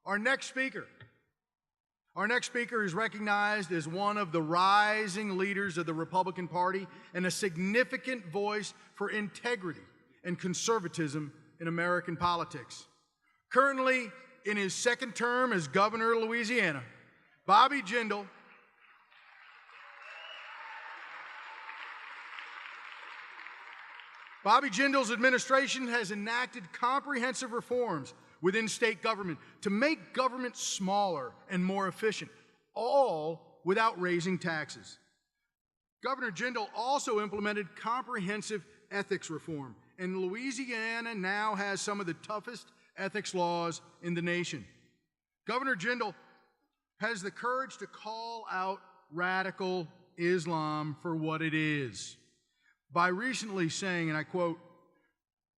Our next speaker. Our next speaker is recognized as one of the rising leaders of the Republican Party and a significant voice for integrity and conservatism in American politics. Currently in his second term as governor of Louisiana, Bobby Jindal Bobby Jindal's administration has enacted comprehensive reforms within state government to make government smaller and more efficient, all without raising taxes. Governor Jindal also implemented comprehensive ethics reform, and Louisiana now has some of the toughest ethics laws in the nation. Governor Jindal has the courage to call out radical Islam for what it is by recently saying, and I quote,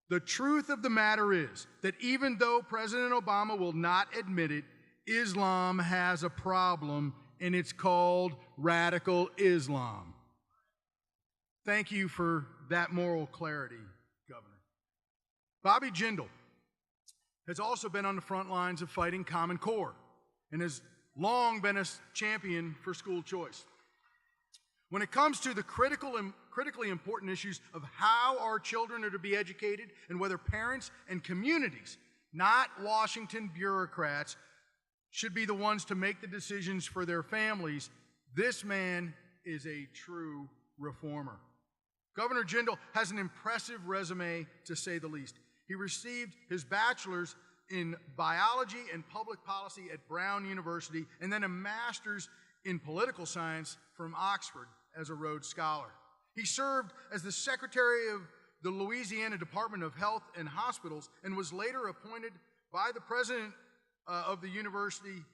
"The truth of the matter is that even though President Obama will not admit it, Islam has a problem, and it's called radical Islam." Thank you for that moral clarity, Governor. Bobby Jindal has also been on the front lines of fighting Common Core and has long been a champion for school choice. When it comes to the critically important issues of how our children are to be educated and whether parents and communities, not Washington bureaucrats, should be the ones to make the decisions for their families, this man is a true reformer. Governor Jindal has an impressive resume, to say the least. He received his bachelor's in biology and public policy at Brown University and then a master's in political science from Oxford as a Rhodes Scholar. He served as the secretary of the Louisiana Department of Health and Hospitals and was later appointed by the president of the University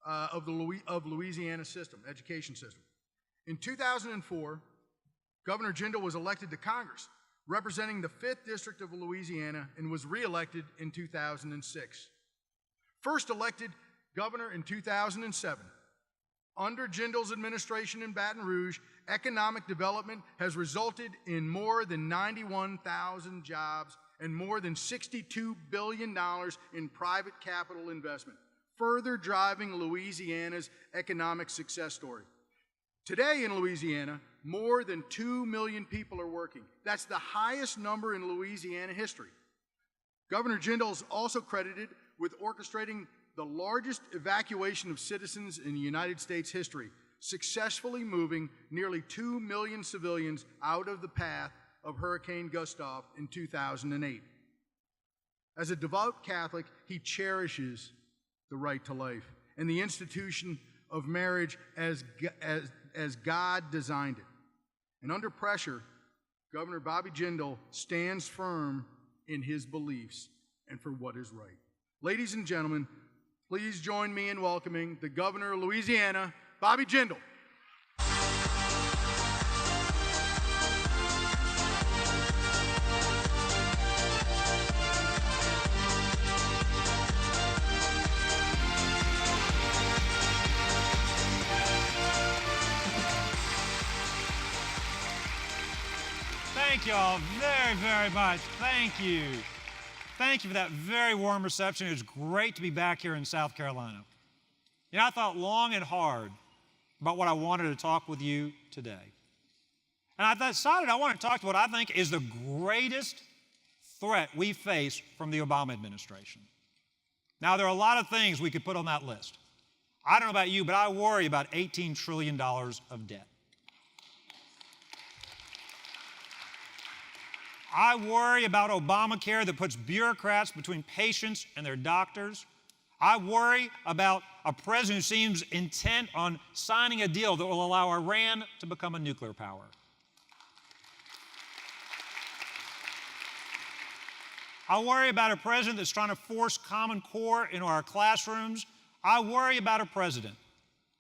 of Louisiana education system. In 2004, Governor Jindal was elected to Congress, representing the 5th District of Louisiana, and was reelected in 2006. First elected governor in 2007, under Jindal's administration in Baton Rouge, economic development has resulted in more than 91,000 jobs and more than $62 billion in private capital investment, further driving Louisiana's economic success story. Today in Louisiana, more than 2 million people are working. That's the highest number in Louisiana history. Governor Jindal is also credited with orchestrating the largest evacuation of citizens in United States history, successfully moving nearly 2 million civilians out of the path of Hurricane Gustav in 2008. As a devout Catholic, he cherishes the right to life and the institution of marriage as God designed it. And under pressure, Governor Bobby Jindal stands firm in his beliefs and for what is right. Ladies and gentlemen, please join me in welcoming the Governor of Louisiana, Bobby Jindal. Thank you all very, very much. Thank you. Thank you for that very warm reception. It was great to be back here in South Carolina. You know, I thought long and hard about what I wanted to talk with you today. And I decided I want to talk to what I think is the greatest threat we face from the Obama administration. Now, there are a lot of things we could put on that list. I don't know about you, but I worry about $18 trillion of debt. I worry about Obamacare that puts bureaucrats between patients and their doctors. I worry about a president who seems intent on signing a deal that will allow Iran to become a nuclear power. I worry about a president that's trying to force Common Core into our classrooms. I worry about a president.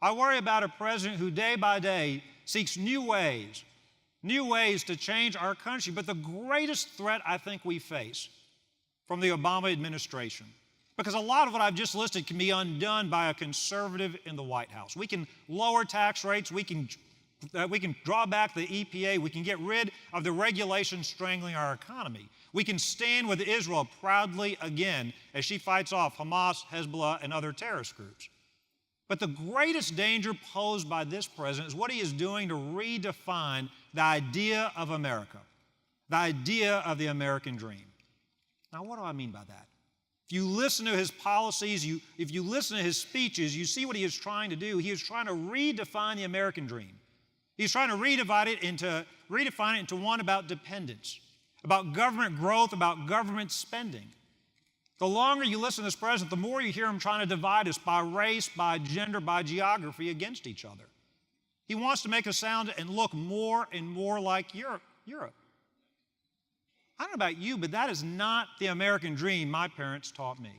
I worry about a president who day by day seeks new ways to change our country. But the greatest threat I think we face from the Obama administration, because a lot of what I've just listed can be undone by a conservative in the White House. We can lower tax rates, we can draw back the EPA, we can get rid of the regulations strangling our economy. We can stand with Israel proudly again as she fights off Hamas, Hezbollah, and other terrorist groups. But the greatest danger posed by this president is what he is doing to redefine the idea of America, the idea of the American dream. Now, what do I mean by that? If you listen to his policies, if you listen to his speeches, you see what he is trying to do. He is trying to redefine the American dream. He's trying to redefine it into one about dependence, about government growth, about government spending. The longer you listen to this president, the more you hear him trying to divide us by race, by gender, by geography against each other. He wants to make us sound and look more and more like Europe. I don't know about you, but that is not the American dream my parents taught me.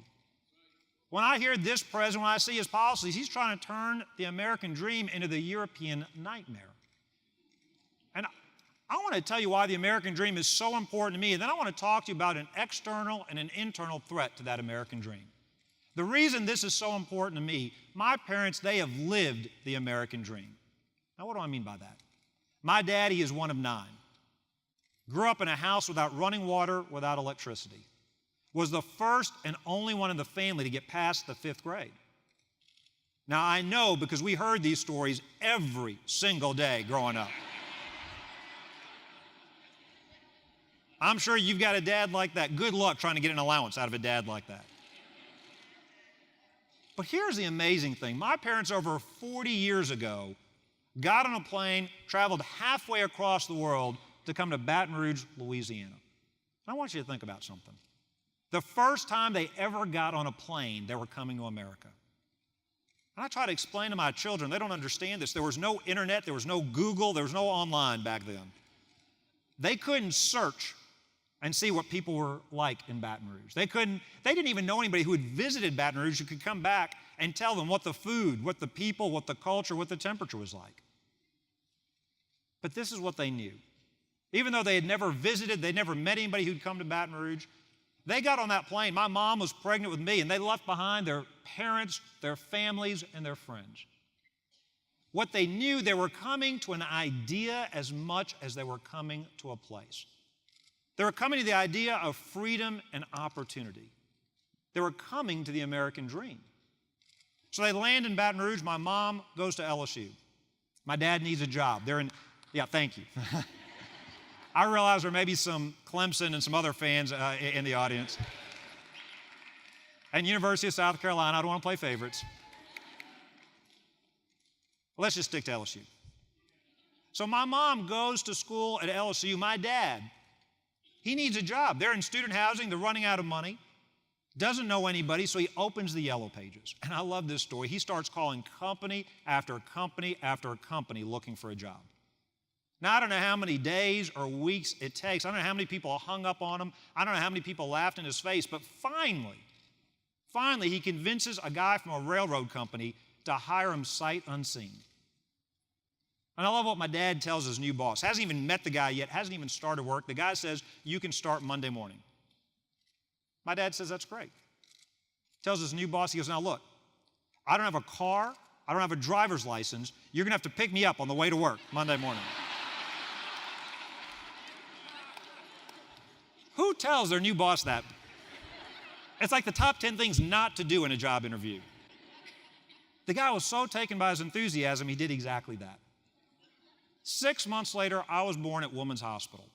When I hear this president, when I see his policies, he's trying to turn the American dream into the European nightmare. And I want to tell you why the American dream is so important to me, and then I want to talk to you about an external and an internal threat to that American dream. The reason this is so important to me, my parents, they have lived the American dream. Now, what do I mean by that? My daddy is one of 9. Grew up in a house without running water, without electricity. Was the first and only one in the family to get past the 5th grade. Now, I know because we heard these stories every single day growing up. I'm sure you've got a dad like that. Good luck trying to get an allowance out of a dad like that. But here's the amazing thing. My parents over 40 years ago got on a plane, traveled halfway across the world to come to Baton Rouge, Louisiana. And I want you to think about something. The first time they ever got on a plane, they were coming to America. And I try to explain to my children, they don't understand this. There was no internet, there was no Google, there was no online back then. They couldn't search and see what people were like in Baton Rouge. They didn't even know anybody who had visited Baton Rouge who could come back and tell them what the food, what the people, what the culture, what the temperature was like. But this is what they knew. Even though they had never visited, they'd never met anybody who'd come to Baton Rouge, they got on that plane. My mom was pregnant with me, and they left behind their parents, their families, and their friends. What they knew, they were coming to an idea as much as they were coming to a place. They were coming to the idea of freedom and opportunity. They were coming to the American dream. So they land in Baton Rouge. My mom goes to LSU. My dad needs a job. Yeah, thank you. I realize there may be some Clemson and some other fans in the audience. And University of South Carolina, I don't want to play favorites. Well, let's just stick to LSU. So my mom goes to school at LSU. My dad, he needs a job. They're in student housing. They're running out of money. Doesn't know anybody, so he opens the Yellow Pages. And I love this story. He starts calling company after company after company looking for a job. Now, I don't know how many days or weeks it takes. I don't know how many people hung up on him. I don't know how many people laughed in his face. But finally, he convinces a guy from a railroad company to hire him sight unseen. And I love what my dad tells his new boss. Hasn't even met the guy yet, hasn't even started work. The guy says, you can start Monday morning. My dad says, that's great. Tells his new boss, he goes, now look, I don't have a car. I don't have a driver's license. You're going to have to pick me up on the way to work Monday morning. Who tells their new boss that? It's like the top 10 things not to do in a job interview. The guy was so taken by his enthusiasm, he did exactly that. 6 months later, I was born at Women's Hospital.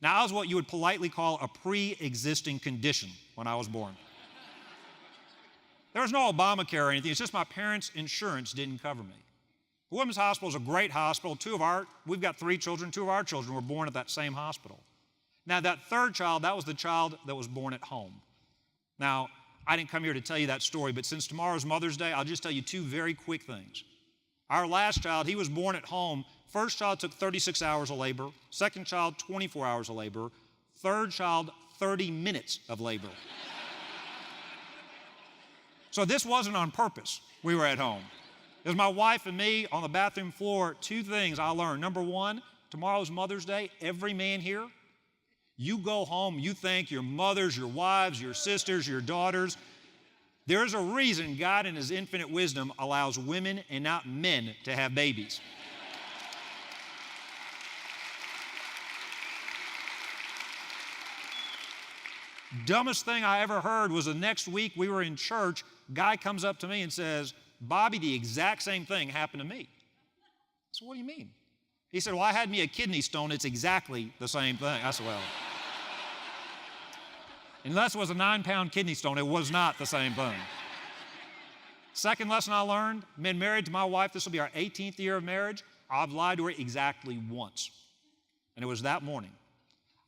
Now, I was what you would politely call a pre-existing condition when I was born. There was no Obamacare or anything. It's just my parents' insurance didn't cover me. Women's Hospital is a great hospital. We've got 3 children. 2 of our children were born at that same hospital. Now, that third child, that was the child that was born at home. Now, I didn't come here to tell you that story, but since tomorrow's Mother's Day, I'll just tell you 2 very quick things. Our last child, he was born at home. First child took 36 hours of labor. Second child, 24 hours of labor. Third child, 30 minutes of labor. So this wasn't on purpose. We were at home. It was my wife and me on the bathroom floor. 2 things I learned. Number 1, tomorrow's Mother's Day. Every man here, you go home, you thank your mothers, your wives, your sisters, your daughters. There's a reason God in his infinite wisdom allows women and not men to have babies. Dumbest thing I ever heard was the next week we were in church, guy comes up to me and says, Bobby, the exact same thing happened to me. I said, what do you mean? He said, well, I had me a kidney stone. It's exactly the same thing. I said, well, unless it was a 9-pound kidney stone, it was not the same thing. Second lesson I learned, been married to my wife, this will be our 18th year of marriage. I've lied to her exactly once. And it was that morning.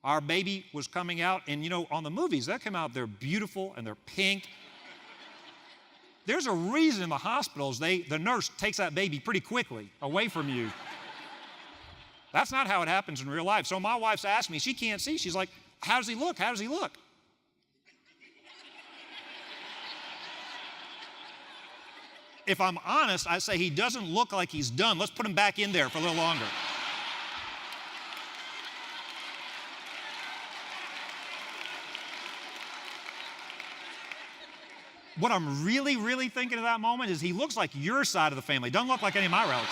Our baby was coming out, and you know, on the movies, that come out, they're beautiful and they're pink. There's a reason in the hospitals, the nurse takes that baby pretty quickly away from you. That's not how it happens in real life. So my wife's asked me, she can't see, she's like, how does he look? How does he look? If I'm honest, I say he doesn't look like he's done. Let's put him back in there for a little longer. What I'm really, really thinking at that moment is he looks like your side of the family. Doesn't look like any of my relatives.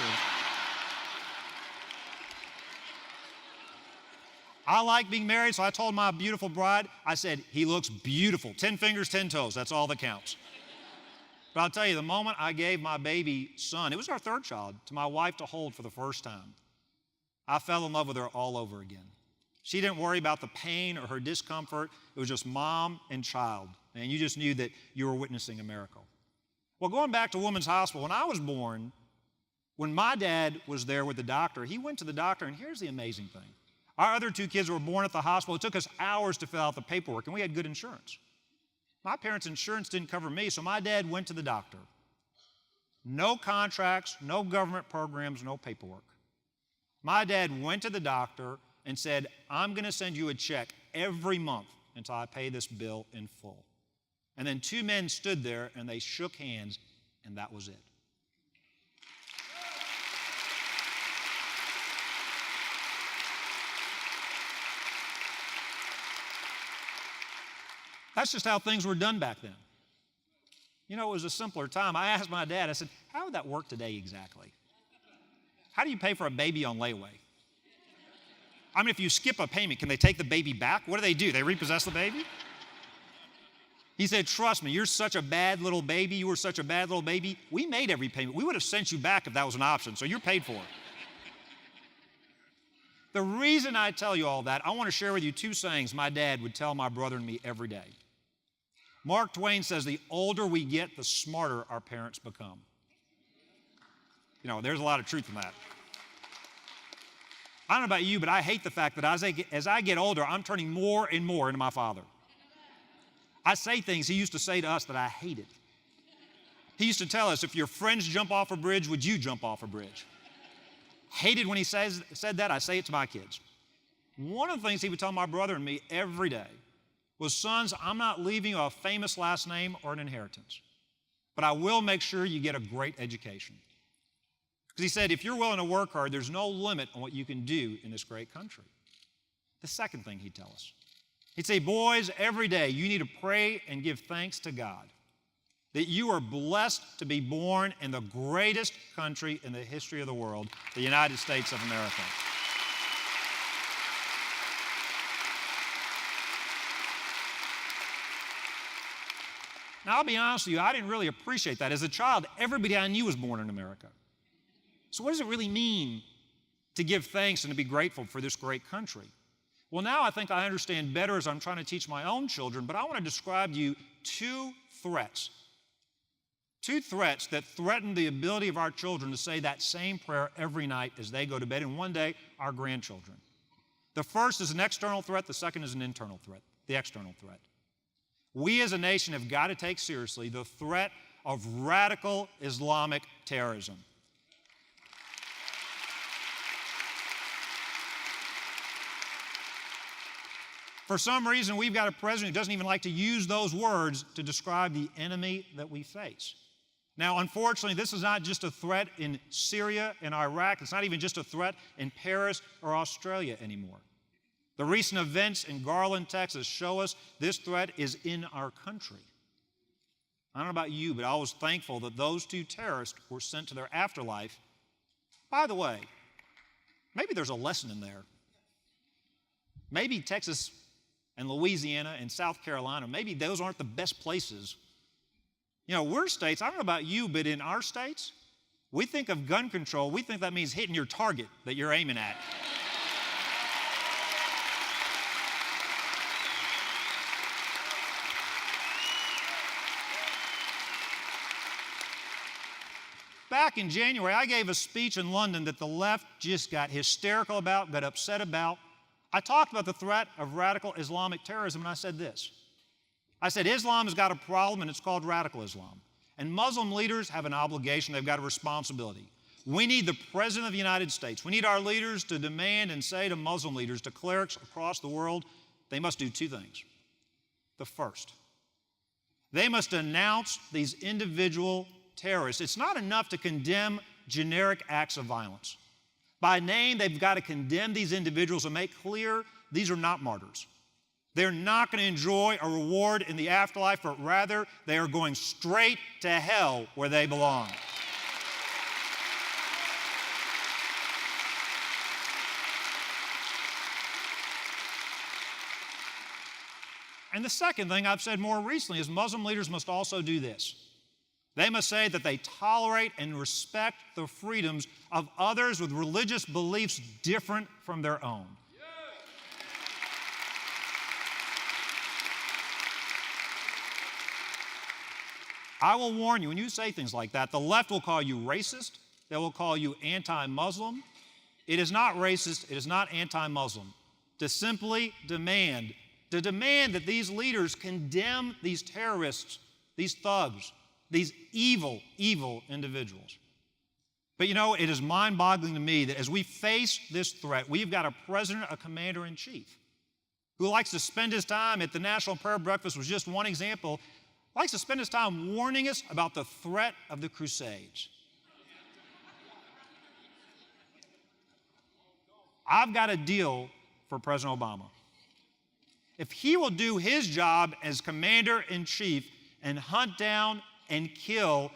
I like being married, so I told my beautiful bride, I said, he looks beautiful. 10 fingers, 10 toes, that's all that counts. But I'll tell you, the moment I gave my baby son, it was our third child, to my wife to hold for the first time, I fell in love with her all over again. She didn't worry about the pain or her discomfort. It was just mom and child. And you just knew that you were witnessing a miracle. Well, going back to Women's Hospital, when I was born, when my dad was there with the doctor, he went to the doctor, and here's the amazing thing. Our other 2 kids were born at the hospital. It took us hours to fill out the paperwork, and we had good insurance. My parents' insurance didn't cover me, so my dad went to the doctor. No contracts, no government programs, no paperwork. My dad went to the doctor and said, I'm going to send you a check every month until I pay this bill in full. And then 2 men stood there and they shook hands, and that was it. That's just how things were done back then. You know, it was a simpler time. I asked my dad, I said, how would that work today exactly? How do you pay for a baby on layaway? I mean, if you skip a payment, can they take the baby back? What do? They repossess the baby? He said, trust me, you're such a bad little baby. You were such a bad little baby. We made every payment. We would have sent you back if that was an option, so you're paid for it. The reason I tell you all that, I want to share with you 2 sayings my dad would tell my brother and me every day. Mark Twain says, the older we get, the smarter our parents become. You know, there's a lot of truth in that. I don't know about you, but I hate the fact that as I get older, I'm turning more and more into my father. I say things he used to say to us that I hated. He used to tell us, if your friends jump off a bridge, would you jump off a bridge? Hated when he said that. I say it to my kids. One of the things he would tell my brother and me every day was, sons, I'm not leaving you a famous last name or an inheritance, but I will make sure you get a great education. Because he said, if you're willing to work hard, there's no limit on what you can do in this great country. The second thing he'd tell us, he'd say, boys, every day you need to pray and give thanks to God that you are blessed to be born in the greatest country in the history of the world, the United States of America. Now, I'll be honest with you, I didn't really appreciate that. As a child, everybody I knew was born in America. So what does it really mean to give thanks and to be grateful for this great country? Well, now I think I understand better as I'm trying to teach my own children, but I want to describe to you 2 threats. 2 threats that threaten the ability of our children to say that same prayer every night as they go to bed, and one day, our grandchildren. The first is an external threat, the second is an internal threat, the external threat. We as a nation have got to take seriously the threat of radical Islamic terrorism. For some reason, we've got a president who doesn't even like to use those words to describe the enemy that we face. Now, unfortunately, this is not just a threat in Syria and Iraq. It's not even just a threat in Paris or Australia anymore. The recent events in Garland, Texas show us this threat is in our country. I don't know about you, but I was thankful that those 2 terrorists were sent to their afterlife. By the way, maybe there's a lesson in there. Maybe Texas and Louisiana and South Carolina, maybe those aren't the best places. You know, we're states, I don't know about you, but in our states, we think of gun control, we think that means hitting your target that you're aiming at. Back in January, I gave a speech in London that the left just got hysterical about, got upset about. I talked about the threat of radical Islamic terrorism, and I said this. I said, Islam has got a problem, and it's called radical Islam. And Muslim leaders have an obligation, they've got a responsibility. We need the President of the United States, we need our leaders to demand and say to Muslim leaders, to clerics across the world, they must do two things. The first, they must announce these individual terrorists. It's not enough to condemn generic acts of violence. By name, they've got to condemn these individuals and make clear these are not martyrs. They're not going to enjoy a reward in the afterlife, but rather they are going straight to hell where they belong. And the second thing I've said more recently is Muslim leaders must also do this. They must say that they tolerate and respect the freedoms of others with religious beliefs different from their own. I will warn you, when you say things like that, the left will call you racist, they will call you anti-Muslim. It is not racist, it is not anti-Muslim to simply demand that these leaders condemn these terrorists, these thugs, these evil, evil individuals. But you know, it is mind-boggling to me that as we face this threat, we've got a president, a commander-in-chief, who likes to spend his time at the National Prayer Breakfast, was just one example, likes to spend his time warning us about the threat of the Crusades. I've got a deal for President Obama. If he will do his job as commander-in-chief and hunt down and kill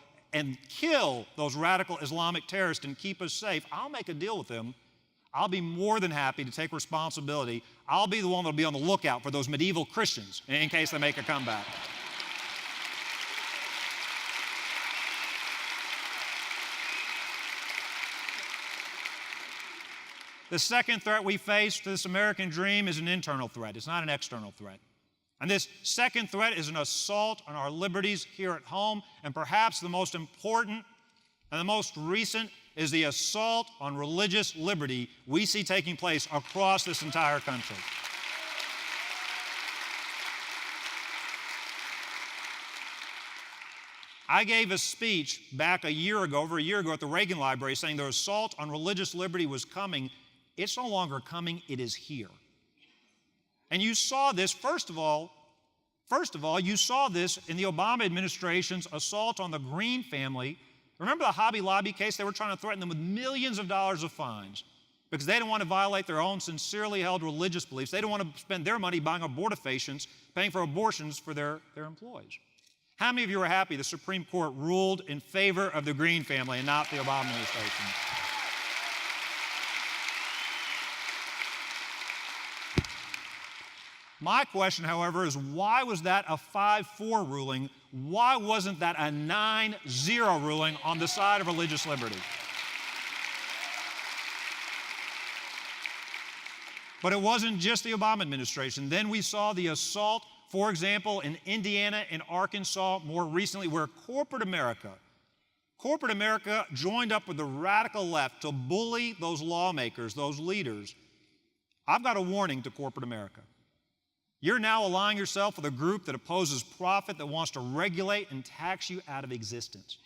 those radical Islamic terrorists and keep us safe, I'll make a deal with him. I'll be more than happy to take responsibility. I'll be the one that'll be on the lookout for those medieval Christians in case they make a comeback. The second threat we face to this American dream is an internal threat. It's not an external threat. And this second threat is an assault on our liberties here at home, and perhaps the most important and the most recent is the assault on religious liberty we see taking place across this entire country. I gave a speech back over a year ago at the Reagan Library saying the assault on religious liberty was coming. It's no longer coming, it is here. And you saw this, first of all, you saw this in the Obama administration's assault on the Green family. Remember the Hobby Lobby case? They were trying to threaten them with millions of dollars of fines because they didn't want to violate their own sincerely held religious beliefs. They didn't want to spend their money buying abortifacients, paying for abortions for their employees. How many of you are happy the Supreme Court ruled in favor of the Green family and not the Obama administration? My question, however, is why was that a 5-4 ruling? Why wasn't that a 9-0 ruling on the side of religious liberty? But it wasn't just the Obama administration. Then we saw the assault, for example, in Indiana and Arkansas more recently, where corporate America joined up with the radical left to bully those lawmakers, those leaders. I've got a warning to corporate America. You're now allying yourself with a group that opposes profit, that wants to regulate and tax you out of existence.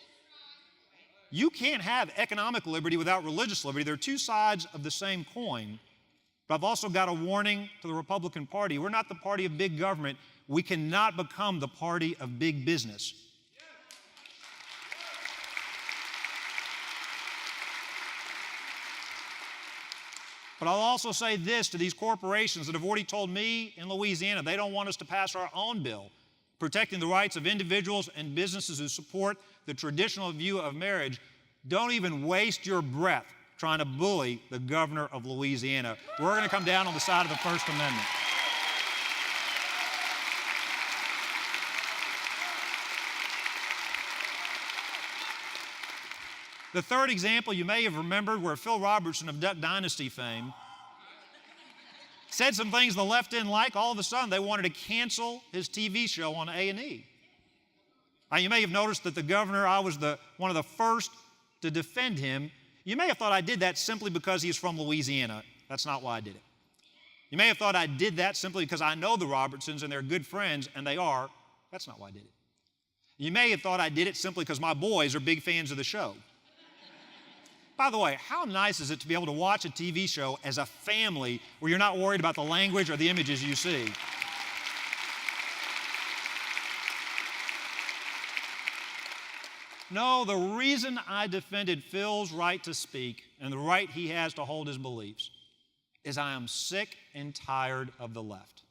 You can't have economic liberty without religious liberty. They're two sides of the same coin. But I've also got a warning to the Republican Party. We're not the party of big government. We cannot become the party of big business. But I'll also say this to these corporations that have already told me in Louisiana they don't want us to pass our own bill protecting the rights of individuals and businesses who support the traditional view of marriage. Don't even waste your breath trying to bully the governor of Louisiana. We're going to come down on the side of the First Amendment. The third example you may have remembered where Phil Robertson of Duck Dynasty fame said some things the left didn't like. All of a sudden, they wanted to cancel his TV show on A&E. Now, you may have noticed that the governor, I was one of the first to defend him. You may have thought I did that simply because he's from Louisiana. That's not why I did it. You may have thought I did that simply because I know the Robertsons and they're good friends, and they are. That's not why I did it. You may have thought I did it simply because my boys are big fans of the show. By the way, how nice is it to be able to watch a TV show as a family where you're not worried about the language or the images you see? No, the reason I defended Phil's right to speak and the right he has to hold his beliefs is I am sick and tired of the left.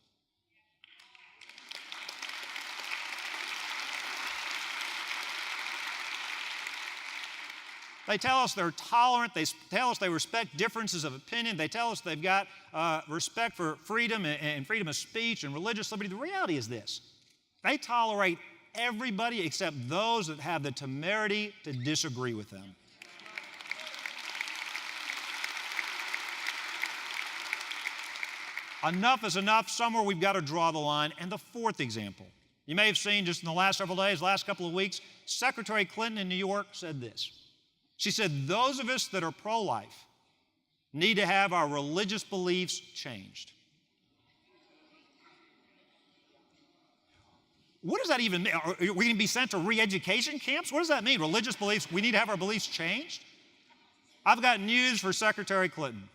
They tell us they're tolerant. They tell us they respect differences of opinion. They tell us they've got respect for freedom and freedom of speech and religious liberty. The reality is this: they tolerate everybody except those that have the temerity to disagree with them. Enough is enough. Somewhere we've got to draw the line. And the fourth example, you may have seen just in the last several days, last couple of weeks, Secretary Clinton in New York said this. She said, those of us that are pro-life need to have our religious beliefs changed. What does that even mean? Are we going to be sent to re-education camps? What does that mean? Religious beliefs, we need to have our beliefs changed? I've got news for Secretary Clinton.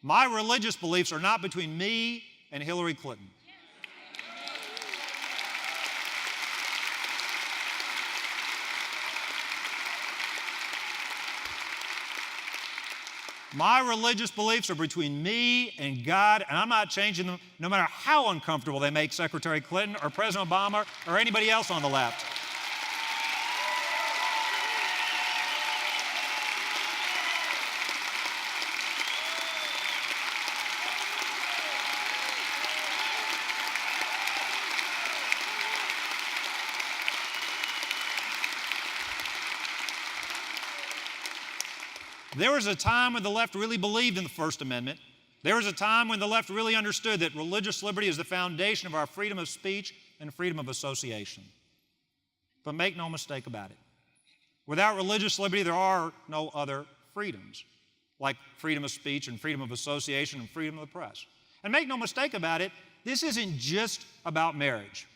My religious beliefs are not between me and Hillary Clinton. My religious beliefs are between me and God, and I'm not changing them no matter how uncomfortable they make Secretary Clinton or President Obama or anybody else on the left. There was a time when the left really believed in the First Amendment. There was a time when the left really understood that religious liberty is the foundation of our freedom of speech and freedom of association. But make no mistake about it. Without religious liberty, there are no other freedoms, like freedom of speech and freedom of association and freedom of the press. And make no mistake about it, this isn't just about marriage.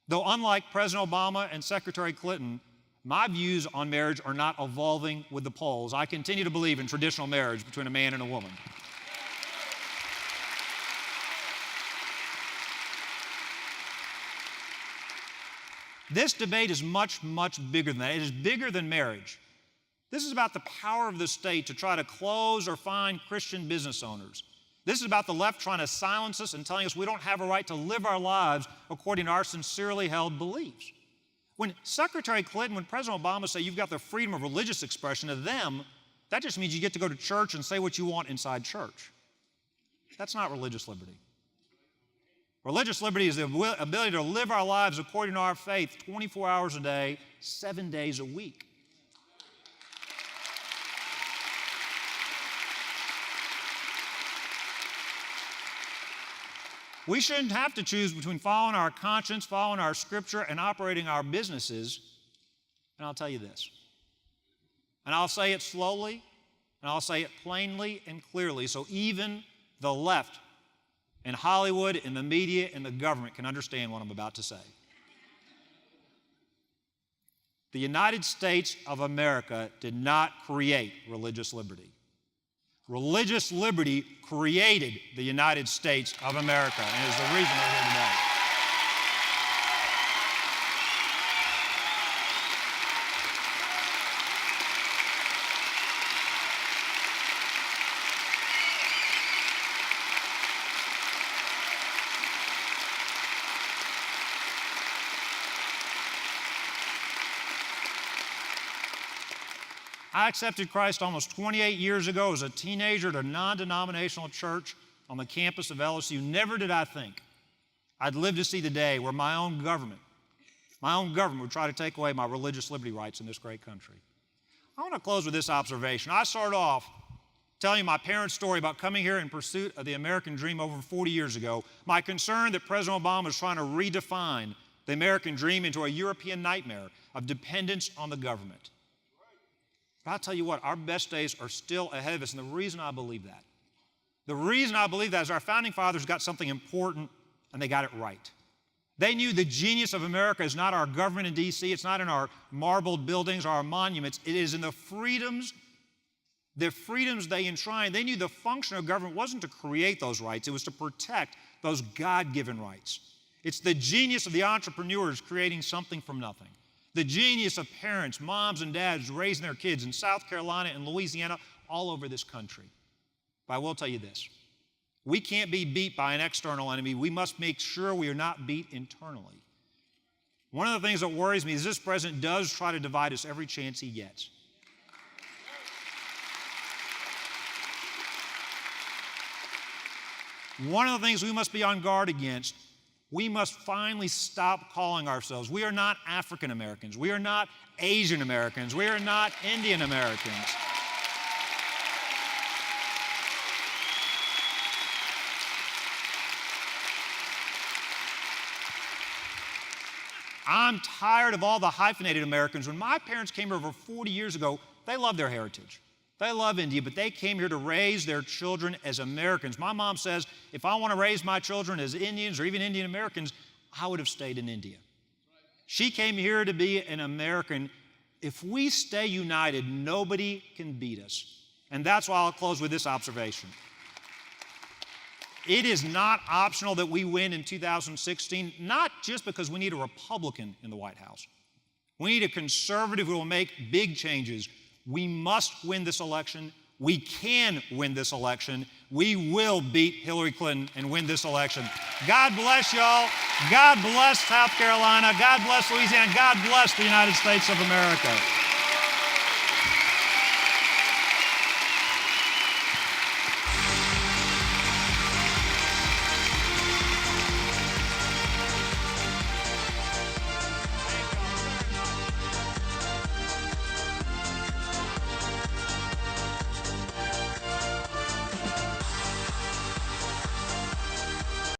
Though unlike President Obama and Secretary Clinton, my views on marriage are not evolving with the polls. I continue to believe in traditional marriage between a man and a woman. This debate is much, much bigger than that. It is bigger than marriage. This is about the power of the state to try to close or fine Christian business owners. This is about the left trying to silence us and telling us we don't have a right to live our lives according to our sincerely held beliefs. When Secretary Clinton, when President Obama say you've got the freedom of religious expression, to them, that just means you get to go to church and say what you want inside church. That's not religious liberty. Religious liberty is the ability to live our lives according to our faith 24 hours a day, 7 days a week. We shouldn't have to choose between following our conscience, following our scripture, and operating our businesses. And I'll tell you this. And I'll say it slowly, and I'll say it plainly and clearly, so even the left in Hollywood, in the media, in the government can understand what I'm about to say. The United States of America did not create religious liberty. Religious liberty created the United States of America and is the reason we're here today. I accepted Christ almost 28 years ago as a teenager at a non-denominational church on the campus of LSU. Never did I think I'd live to see the day where my own government would try to take away my religious liberty rights in this great country. I want to close with this observation. I start off telling you my parents' story about coming here in pursuit of the American dream over 40 years ago. My concern that President Obama was trying to redefine the American dream into a European nightmare of dependence on the government. But I'll tell you what, our best days are still ahead of us, and the reason I believe that, is our founding fathers got something important, and they got it right. They knew the genius of America is not our government in D.C., it's not in our marbled buildings or our monuments, it is in the freedoms they enshrine. They knew the function of government wasn't to create those rights, it was to protect those God-given rights. It's the genius of the entrepreneurs creating something from nothing. The genius of parents, moms and dads raising their kids in South Carolina and Louisiana, all over this country. But I will tell you this, we can't be beat by an external enemy. We must make sure we are not beat internally. One of the things that worries me is this president does try to divide us every chance he gets. One of the things we must be on guard against, we must finally stop calling ourselves. We are not African Americans. We are not Asian Americans. We are not Indian Americans. I'm tired of all the hyphenated Americans. When my parents came here over 40 years ago, they loved their heritage. They love India, but they came here to raise their children as Americans. My mom says, if I want to raise my children as Indians or even Indian Americans, I would have stayed in India. She came here to be an American. If we stay united, nobody can beat us. And that's why I'll close with this observation. It is not optional that we win in 2016, not just because we need a Republican in the White House. We need a conservative who will make big changes. We must win this election. We can win this election. We will beat Hillary Clinton and win this election. God bless y'all. God bless South Carolina. God bless Louisiana. God bless the United States of America.